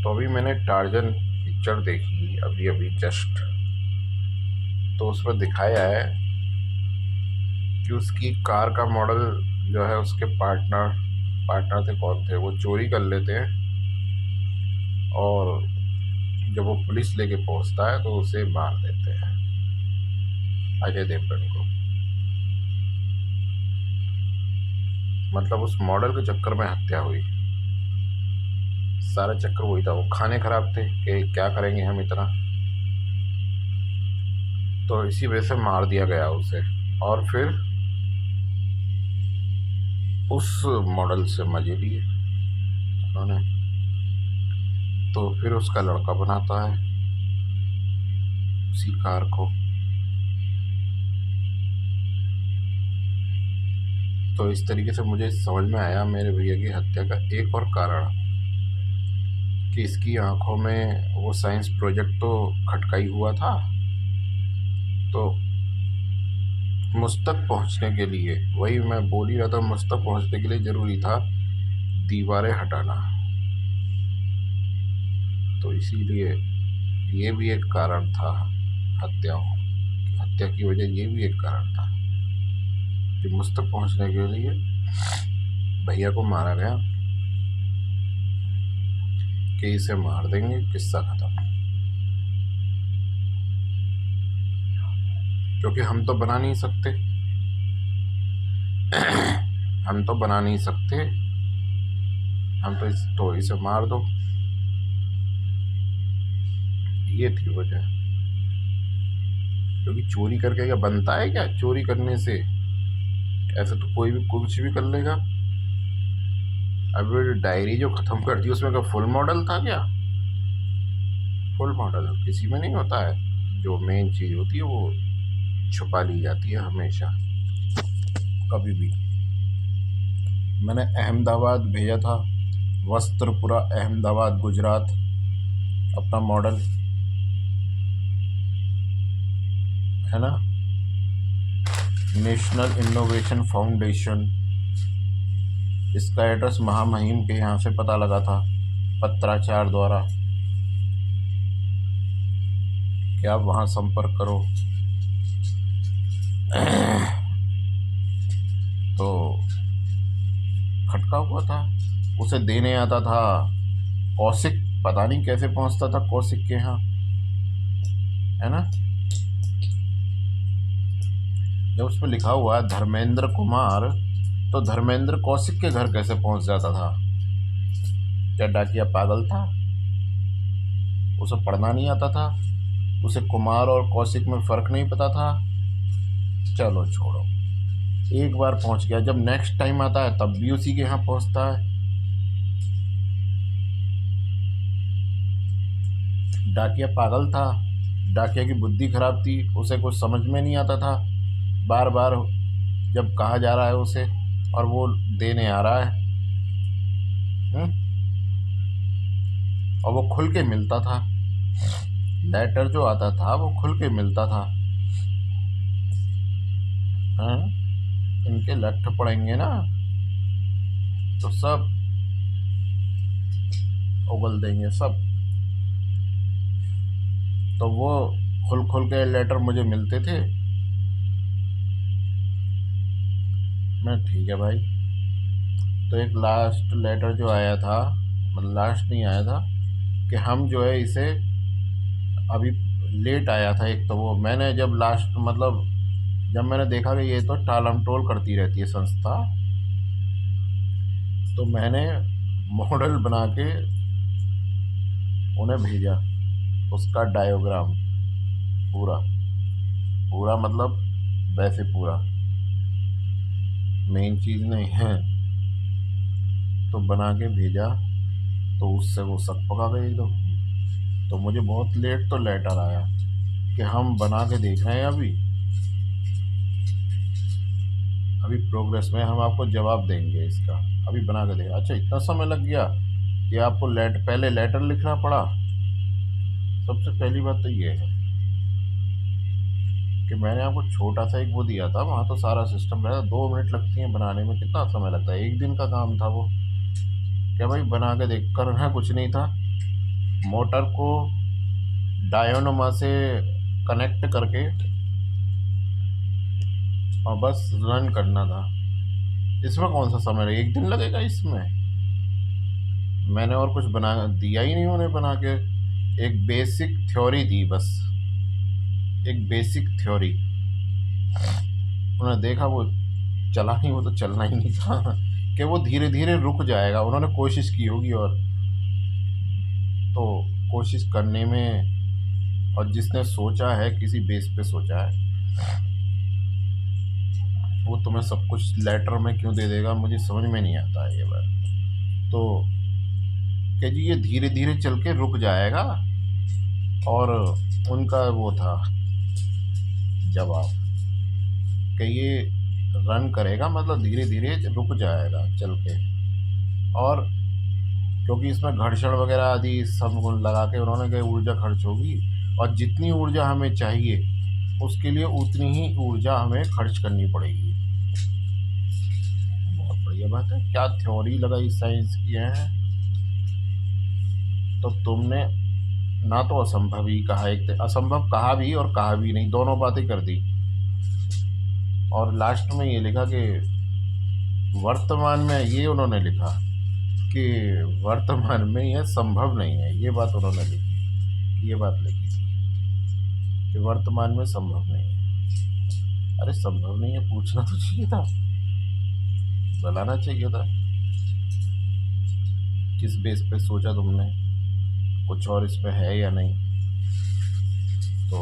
तो अभी मैंने टार्जन पिक्चर देखी अभी अभी जस्ट। तो उसमें दिखाया है कि उसकी कार का मॉडल जो है उसके पार्टनर पार्टनर थे, कौन थे वो, चोरी कर लेते हैं। और जब वो पुलिस लेके पहुंचता है तो उसे मार देते हैं, अजय देवगन को। मतलब उस मॉडल के चक्कर में हत्या हुई। सारा चक्कर वही था, वो खाने खराब थे कि क्या करेंगे हम इतना, तो इसी वजह से मार दिया गया उसे। और फिर उस मॉडल से मजे लिए उन्होंने। तो फिर उसका लड़का बनाता है उसी कार को। तो इस तरीके से मुझे समझ में आया मेरे भैया की हत्या का एक और कारण, कि इसकी आंखों में वो साइंस प्रोजेक्ट तो खटकाई हुआ था। तो मुझ तक पहुंचने के लिए, वही मैं बोल ही रहा था, मुझ तक पहुंचने के लिए ज़रूरी था दीवारें हटाना। तो इसीलिए ये भी एक कारण था हत्याओं हत्या की वजह, ये भी एक कारण था कि मुझ तक पहुंचने के लिए भैया को मारा गया, कि इसे मार देंगे, किस्सा खत्म। क्योंकि हम तो बना नहीं सकते, हम तो बना नहीं सकते, हम तो इसे मार दो, ये थी वजह। क्योंकि चोरी करके क्या बनता है, क्या चोरी करने से ऐसे तो कोई भी कुछ भी कर लेगा। अब ये डायरी जो खत्म कर दी उसमें क्या फुल मॉडल था क्या? फुल मॉडल किसी में नहीं होता है, जो मेन चीज होती है वो छुपा ली जाती है हमेशा, कभी भी। मैंने अहमदाबाद भेजा था, वस्त्रपुरा अहमदाबाद गुजरात, अपना मॉडल, है ना, नेशनल इनोवेशन फाउंडेशन। इसका एड्रेस महामहिम के यहाँ से पता लगा था पत्राचार द्वारा, कि आप वहाँ संपर्क करो। तो खटका हुआ था, उसे देने आता था कौशिक, पता नहीं कैसे पहुंचता था कौशिक के यहाँ, है ना। जब उस पर लिखा हुआ है धर्मेंद्र कुमार, तो धर्मेंद्र कौशिक के घर कैसे पहुंच जाता था? क्या डाकिया पागल था? उसे पढ़ना नहीं आता था? उसे कुमार और कौशिक में फर्क नहीं पता था? चलो छोड़ो, एक बार पहुंच गया, जब नेक्स्ट टाइम आता है तब भी उसी के यहाँ पहुंचता है। डाकिया पागल था, डाकिया की बुद्धि खराब थी, उसे कुछ समझ में नहीं आता था। बार बार जब कहा जा रहा है उसे और वो देने आ रहा है, और वो खुल के मिलता था, लेटर जो आता था वो खुल के मिलता था। हाँ, इनके लठ पड़ेंगे ना तो सब उगल देंगे सब। तो वो खुल खुल के लेटर मुझे मिलते थे। मैं ठीक है भाई। तो एक लास्ट लेटर जो आया था, मतलब लास्ट नहीं आया था, कि हम जो है इसे अभी लेट आया था एक, तो वो मैंने जब लास्ट मतलब जब मैंने देखा कि ये तो टालम टोल करती रहती है संस्था, तो मैंने मॉडल बना के उन्हें भेजा, उसका डायोग्राम पूरा पूरा, मतलब वैसे पूरा, मेन चीज़ नहीं है, तो बना के भेजा। तो उससे वो सब पका गई एकदम। तो मुझे बहुत लेट तो लेटर आया कि हम बना के देख रहे हैं, अभी अभी प्रोग्रेस में, हम आपको जवाब देंगे इसका, अभी बना के देख। अच्छा, इतना समय लग गया कि आपको पहले लेटर लिखना पड़ा। सबसे पहली बात तो ये है कि मैंने आपको छोटा सा एक वो दिया था, वहाँ तो सारा सिस्टम रहता, 2 मिनट लगती हैं बनाने में, कितना समय लगता है, एक दिन का काम था वो। क्या भाई बना के देख, करना कुछ नहीं था, मोटर को डायोनमा से कनेक्ट करके और बस रन करना था। इसमें कौन सा समय, एक दिन लगेगा इसमें। मैंने और कुछ बना दिया ही नहीं उन्हें बना के, एक बेसिक थ्योरी दी बस, एक बेसिक थ्योरी। उन्होंने देखा वो चला नहीं, वो तो चलना ही नहीं था कि वो धीरे धीरे रुक जाएगा। उन्होंने कोशिश की होगी, और तो कोशिश करने में, और जिसने सोचा है किसी बेस पे सोचा है, वो तुम्हें सब कुछ लेटर में क्यों दे देगा, मुझे समझ में नहीं आता है ये बात। तो कि जी ये धीरे धीरे चल के रुक जाएगा, और उनका वो था जवाब कि ये रन करेगा, मतलब धीरे धीरे रुक जाएगा चल के। और क्योंकि इसमें घर्षण वगैरह आदि सब लगा के उन्होंने कहा ऊर्जा खर्च होगी, और जितनी ऊर्जा हमें चाहिए उसके लिए उतनी ही ऊर्जा हमें खर्च करनी पड़ेगी। बहुत बढ़िया बात है, क्या थ्योरी लगाई साइंस की है। तो तुमने ना तो असंभव ही कहा, एक असंभव कहा भी और कहा भी नहीं, दोनों बातें कर दी। और लास्ट में ये लिखा कि वर्तमान में, ये उन्होंने लिखा कि वर्तमान में यह संभव नहीं है, ये बात उन्होंने लिखी, ये बात लिखी थी कि वर्तमान में संभव नहीं है। अरे संभव नहीं है पूछना तो चाहिए था, बताना चाहिए था किस बेस पे सोचा तुमने, कुछ और इस पे है या नहीं। तो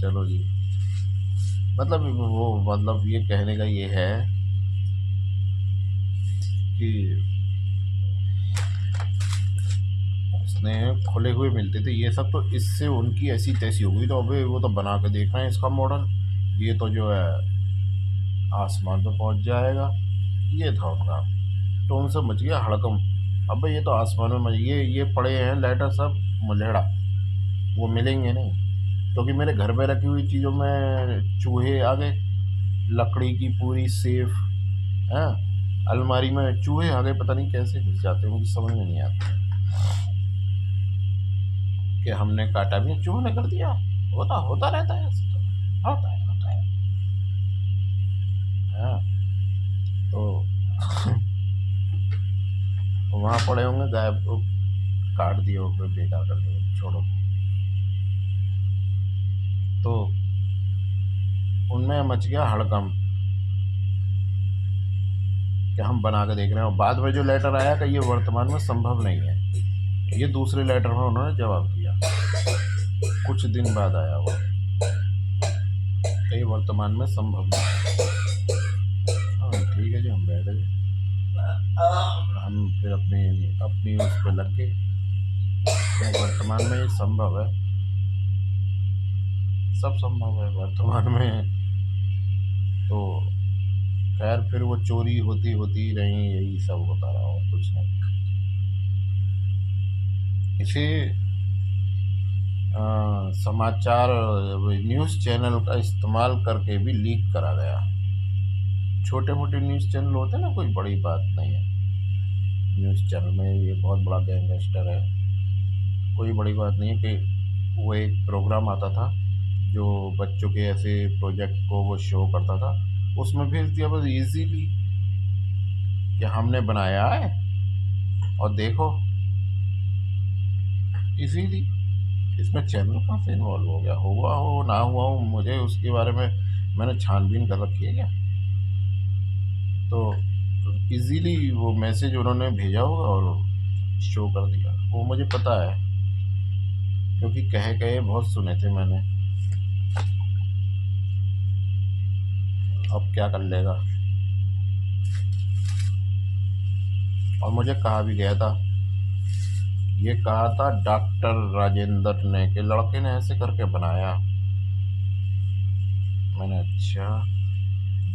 चलो जी, मतलब वो, मतलब ये कहने का ये है कि उसने खुले हुए मिलते थे ये सब, तो इससे उनकी ऐसी तैसी हो गई, तो अबे वो तो बना के देख रहे हैं इसका मॉडल, ये तो जो है आसमान पे पहुंच जाएगा, ये था उनका। तो उनसे मच गया हड़कम, अबे ये तो आसमान में ये पड़े हैं लेटर सब मुलेड़ा, वो मिलेंगे नहीं। क्योंकि मेरे घर में रखी हुई चीज़ों में चूहे आ गए, लकड़ी की पूरी सेफ है, अलमारी में चूहे आ गए, पता नहीं कैसे घुस जाते हैं, मुझे समझ में नहीं आता कि हमने काटा भी चूहे ने कर दिया। होता होता रहता है ऐसे, तो होता है हाँ। तो वहाँ पड़े होंगे गायब, को काट दिए होंगे, बेकार कर दिए, छोड़ो। तो उनमें मच गया हड़कंप कि हम बना के देख रहे हैं, और बाद में जो लेटर आया कि ये वर्तमान में संभव नहीं है, ये दूसरे लेटर में उन्होंने जवाब दिया, कुछ दिन बाद आया वो, ये वर्तमान में संभव नहीं। हाँ ठीक है जी, हम बैठ गए, हम फिर अपनी अपनी उस पर लग गए, वर्तमान में ये संभव है, सब संभव है वर्तमान में। तो खैर फिर वो चोरी होती होती रही, यही सब होता रहा, और कुछ नहीं। इसे समाचार न्यूज़ चैनल का इस्तेमाल करके भी लीक करा गया। छोटे मोटे न्यूज़ चैनल होते हैं ना, कोई बड़ी बात नहीं है, न्यूज़ चैनल में ये बहुत बड़ा गैंगस्टर है, कोई बड़ी बात नहीं है कि वो एक प्रोग्राम आता था जो बच्चों के ऐसे प्रोजेक्ट को वो शो करता था, उसमें भेज दिया बस इजीली कि हमने बनाया है और देखो, इजीली। इसमें चैनल कहाँ से इन्वॉल्व हो गया, हुआ हो ना हुआ हो, मुझे उसके बारे में मैंने छानबीन कर रखी है क्या। तो इजीली वो मैसेज उन्होंने भेजा होगा और शो कर दिया, वो मुझे पता है, क्योंकि कहे बहुत सुने थे मैंने। अब क्या कर लेगा। और मुझे कहा भी गया था, ये कहा था डॉक्टर राजेंद्र ने कि लड़के ने ऐसे करके बनाया। मैंने अच्छा,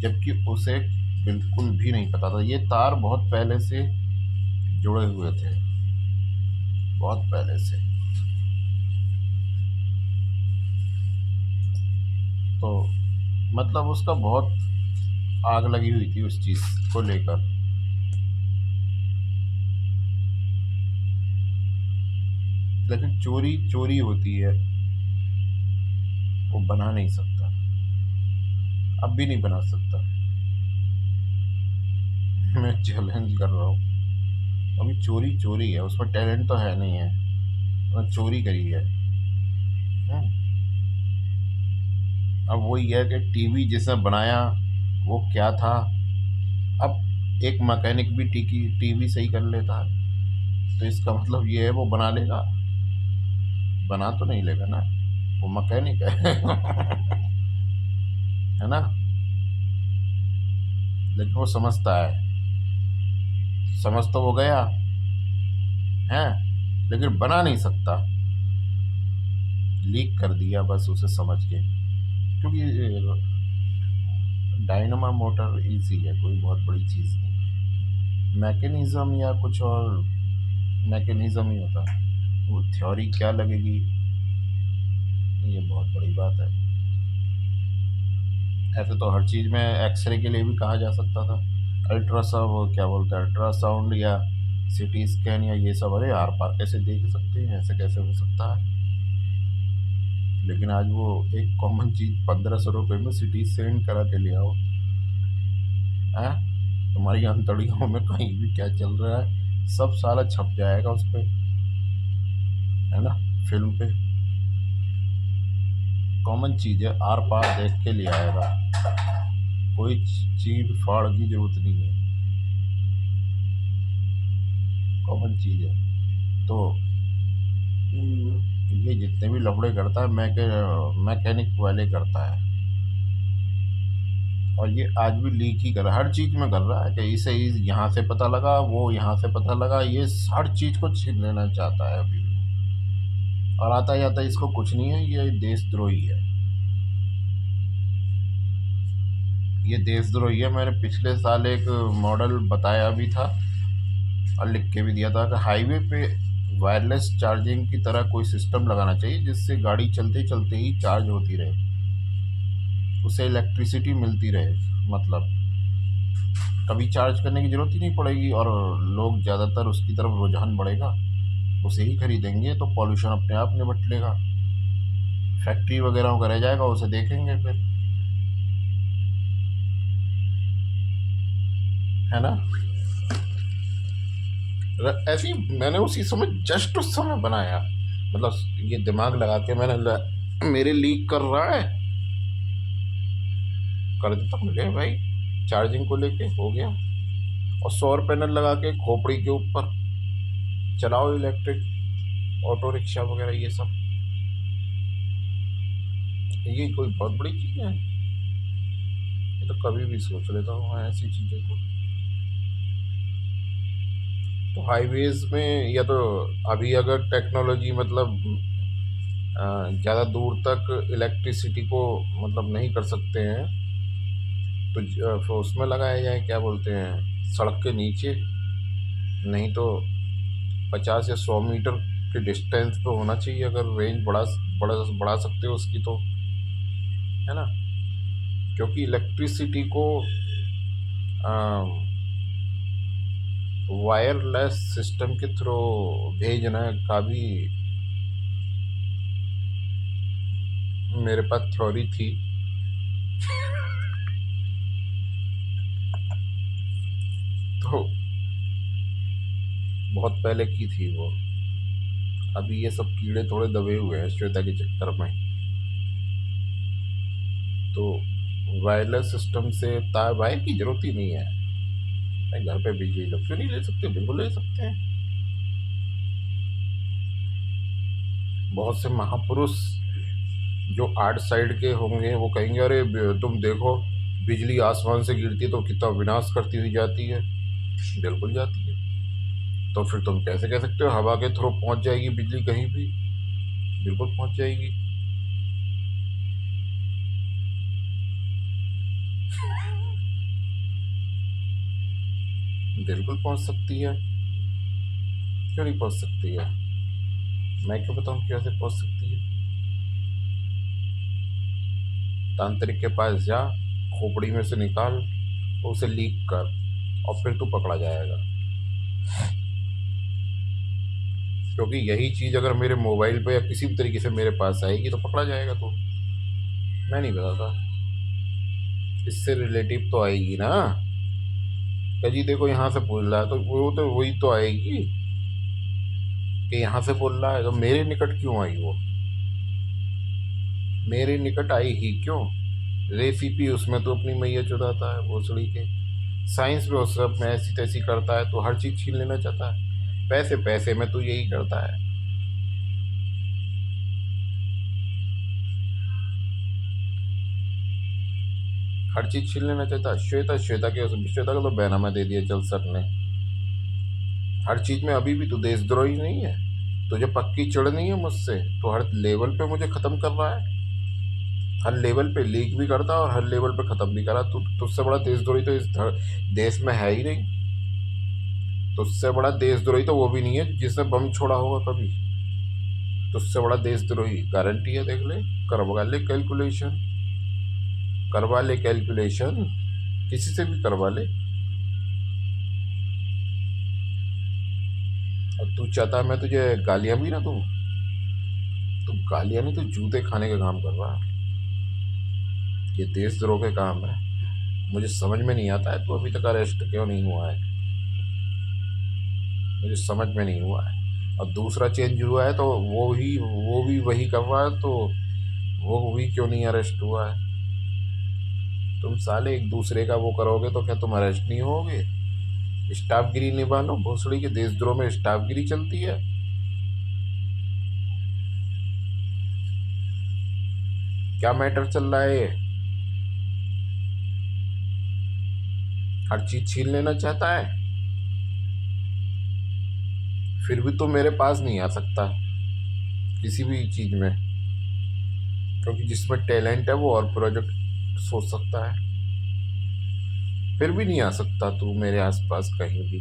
जबकि उसे बिल्कुल भी नहीं पता था, ये तार बहुत पहले से जुड़े हुए थे, बहुत पहले से। तो मतलब उसका बहुत आग लगी हुई थी उस चीज़ को लेकर। लेकिन चोरी चोरी होती है, वो बना नहीं सकता, अब भी नहीं बना सकता। मैं चैलेंज कर रहा हूँ। अभी चोरी चोरी है, उसमें टैलेंट तो है नहीं है, उसने चोरी करी है। हम्म, अब वही है कि टीवी जिसने बनाया वो क्या था। अब एक मैकेनिक भी टीवी सही कर लेता है, तो इसका मतलब ये है वो बना लेगा? बना तो नहीं लेगा ना, वो मैकेनिक है। है ना? लेकिन वो समझता है, समझ तो वो गया है, लेकिन बना नहीं सकता। लीक कर दिया बस उसे समझ के, क्योंकि डायनामा मोटर इजी है, कोई बहुत बड़ी चीज़ नहीं। मैकेनिज्म या कुछ और मैकेनिज्म ही होता है, वो थ्योरी क्या लगेगी, ये बहुत बड़ी बात है। ऐसे तो हर चीज़ में एक्सरे के लिए भी कहा जा सकता था, अल्ट्रासाउंड क्या बोलते हैं, अल्ट्रासाउंड या सीटी स्कैन या ये सब, अरे आर पार कैसे देख सकते हैं, ऐसे कैसे हो सकता है। लेकिन आज वो एक कॉमन चीज़ 1500 रुपये में सीटी स्कैन करा के ले आओ। हैं? तुम्हारी अंतड़ियों में कहीं भी क्या चल रहा है सब साला छप जाएगा उस पर, है ना, फिल्म पे। कॉमन चीज़ है, आर पार देख के ले आएगा, कोई चीर फाड़ की जरूरत नहीं है, कॉमन चीज़ है। तो ये जितने भी लफड़े करता है मैकेनिक वाले करता है, और ये आज भी लीक ही कर रहा है, हर चीज़ में कर रहा है कि इसे यहाँ से पता लगा, वो यहाँ से पता लगा, ये हर चीज़ को छीन लेना चाहता है अभी भी। और आता जाता इसको कुछ नहीं है, ये देशद्रोही है, ये देशद्रोही है। मैंने पिछले साल एक मॉडल बताया भी था और लिख के भी दिया था कि हाईवे पे वायरलेस चार्जिंग की तरह कोई सिस्टम लगाना चाहिए, जिससे गाड़ी चलते चलते ही चार्ज होती रहे, उसे इलेक्ट्रिसिटी मिलती रहे, मतलब कभी चार्ज करने की ज़रूरत ही नहीं पड़ेगी, और लोग ज़्यादातर उसकी तरफ रुझान बढ़ेगा, उसे ही खरीदेंगे, तो पॉल्यूशन अपने आप निपट लेगा। फैक्ट्री वगैरह का रह जाएगा, उसे देखेंगे फिर, है ना। ऐसी मैंने उसी समय, जस्ट उस समय बनाया, मतलब ये दिमाग लगा के मैंने मेरे लीक कर रहा है, कर देता हूँ, ले भाई, चार्जिंग को लेके हो गया। और सौर पैनल लगा के खोपड़ी के ऊपर चलाओ, इलेक्ट्रिक ऑटो रिक्शा वगैरह ये सब, ये कोई बहुत बड़ी चीज़ है, ये तो कभी भी सोच लेता हूँ मैं ऐसी चीज़ें तो हाईवेज में, या तो अभी अगर टेक्नोलॉजी मतलब ज़्यादा दूर तक इलेक्ट्रिसिटी को मतलब नहीं कर सकते हैं, तो फिर उसमें लगाया जाए, क्या बोलते हैं, सड़क के नीचे, नहीं तो 50 या 100 मीटर के डिस्टेंस पे होना चाहिए, अगर रेंज बढ़ा सकते हो उसकी तो, है ना। क्योंकि इलेक्ट्रिसिटी को वायरलेस सिस्टम के थ्रू भेजना का भी मेरे पास थ्योरी थी। तो बहुत पहले की थी वो, अभी ये सब कीड़े थोड़े दबे हुए हैं श्वेता के चक्कर में। तो वायरलेस सिस्टम से तार वायर की जरूरत ही नहीं है, भाई घर पे बिजली लो, क्यों नहीं ले सकते, बिल्कुल ले सकते हैं। बहुत से महापुरुष जो आर्ट साइड के होंगे वो कहेंगे, अरे तुम देखो, बिजली आसमान से गिरती है तो कितना विनाश करती हुई जाती है, बिल्कुल जाती है। तो फिर तुम कैसे कह सकते हो हवा के थ्रू पहुंच जाएगी बिजली कहीं भी, बिल्कुल पहुंच जाएगी। बिल्कुल पहुंच सकती है, क्यों नहीं पहुंच सकती है, मैं क्यों बताऊं कैसे पहुंच सकती है। तांत्रिक के पास जा, खोपड़ी में से निकाल, उसे लीक कर, और फिर तू पकड़ा जाएगा। क्योंकि यही चीज़ अगर मेरे मोबाइल पे या किसी भी तरीके से मेरे पास आएगी तो पकड़ा जाएगा। तो मैं नहीं बताता, इससे रिलेटिव तो आएगी ना। क्या जी देखो यहाँ से बोल रहा है तो वो तो वही तो आएगी कि यहाँ से बोल रहा है, तो मेरे निकट क्यों आई वो? मेरे निकट आई ही क्यों? रेसिपी उसमें तो अपनी मैया चुराता है भोसड़ी के। साइंस में उस सब में ऐसी तैसी करता है तो हर चीज़ छीन लेना चाहता है। पैसे पैसे में तो यही करता है। हर चीज़ छीन लेना चाहता है। श्वेता श्वेता के श्वेता का तो बैनामा दे दिया जल सर ने। हर चीज़ में अभी भी तो देशद्रोही नहीं है। तुझे पक्की चिढ़ नहीं है मुझसे तो हर लेवल पे मुझे ख़त्म कर रहा है। हर लेवल पे लीक भी करता और हर लेवल पे ख़त्म भी करा। तुझसे बड़ा देशद्रोही तो इस देश में है ही नहीं। तुझसे बड़ा देशद्रोही तो वो भी नहीं है जिसने बम छोड़ा होगा कभी। तुझसे बड़ा देशद्रोही गारंटी है, देख ले, करवा ले कैलकुलेशन, करवा ले कैलकुलेशन, किसी से भी करवा ले। और तू चाहता है मैं तुझे गालियां भी ना दूं? तू गालियां नहीं, तू जूते खाने का काम कर रहा है। ये देशद्रोह के काम है। मुझे समझ में नहीं आता है तो अभी तक अरेस्ट क्यों नहीं हुआ है, मुझे समझ में नहीं हुआ है। और दूसरा चेंज हुआ है तो वो भी वही कर रहा है तो वो भी क्यों नहीं अरेस्ट हुआ है? तुम साले एक दूसरे का वो करोगे तो क्या तुम अरेस्ट नहीं होगे? स्टाफगिरी निभा लो। भोसड़ी के देशद्रोह में स्टाफगिरी चलती है। क्या मैटर चल रहा है ये? हर चीज छीन लेना चाहता है, फिर भी तो मेरे पास नहीं आ सकता किसी भी चीज में, क्योंकि जिसमें टैलेंट है वो और प्रोजेक्ट सोच सकता है। फिर भी नहीं आ सकता तू मेरे आसपास कहीं भी।